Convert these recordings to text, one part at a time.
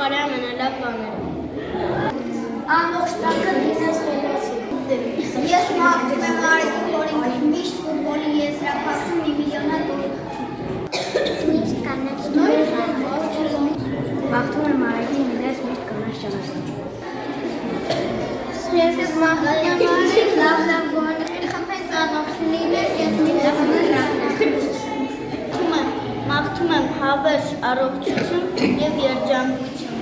աշխարհի ամենալավ բաները։ Ամբողջ տակը բիզնես խելացի։ Ես մաղթում եմ Արեգին, որ ինքը միշտ ֆուտբոլի եզրափակում մի միլիոնա գոլ։ Միշտ կանաչ Մաղթում եմ Արեգին ինձ միշտ կանաչ ճանաչի։ Ես մաղթում եմ Արեգին լավ գոլեր խփես առողջունիներ ես Մաղթում եմ հավես առողջություն եւ երջանկություն։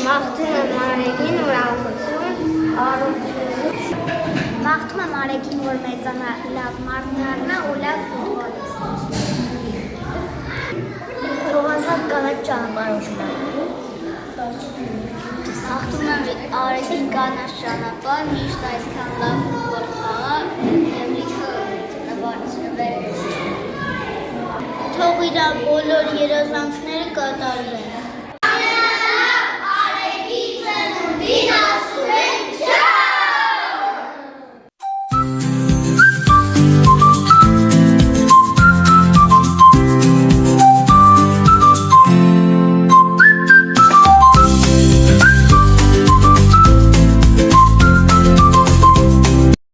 Մաղթում եմ Արեգին, որ ուրախություն, առողջություն։ Մաղթում եմ Արեգին, որ մեծանա, լավ մարդ դառնա ու լավ ֆուտբոլիստ։ Թող ազատ կանաչ ճանապարհ ունենա։ Մաղթում եմ Արեգին կանաչ ճանապարհ, միշտ այսքան լավ ֆուտբոլ խաղա եւ լիքը նվաճվեր։ Թող իր բոլոր երազանքները կատարվեն։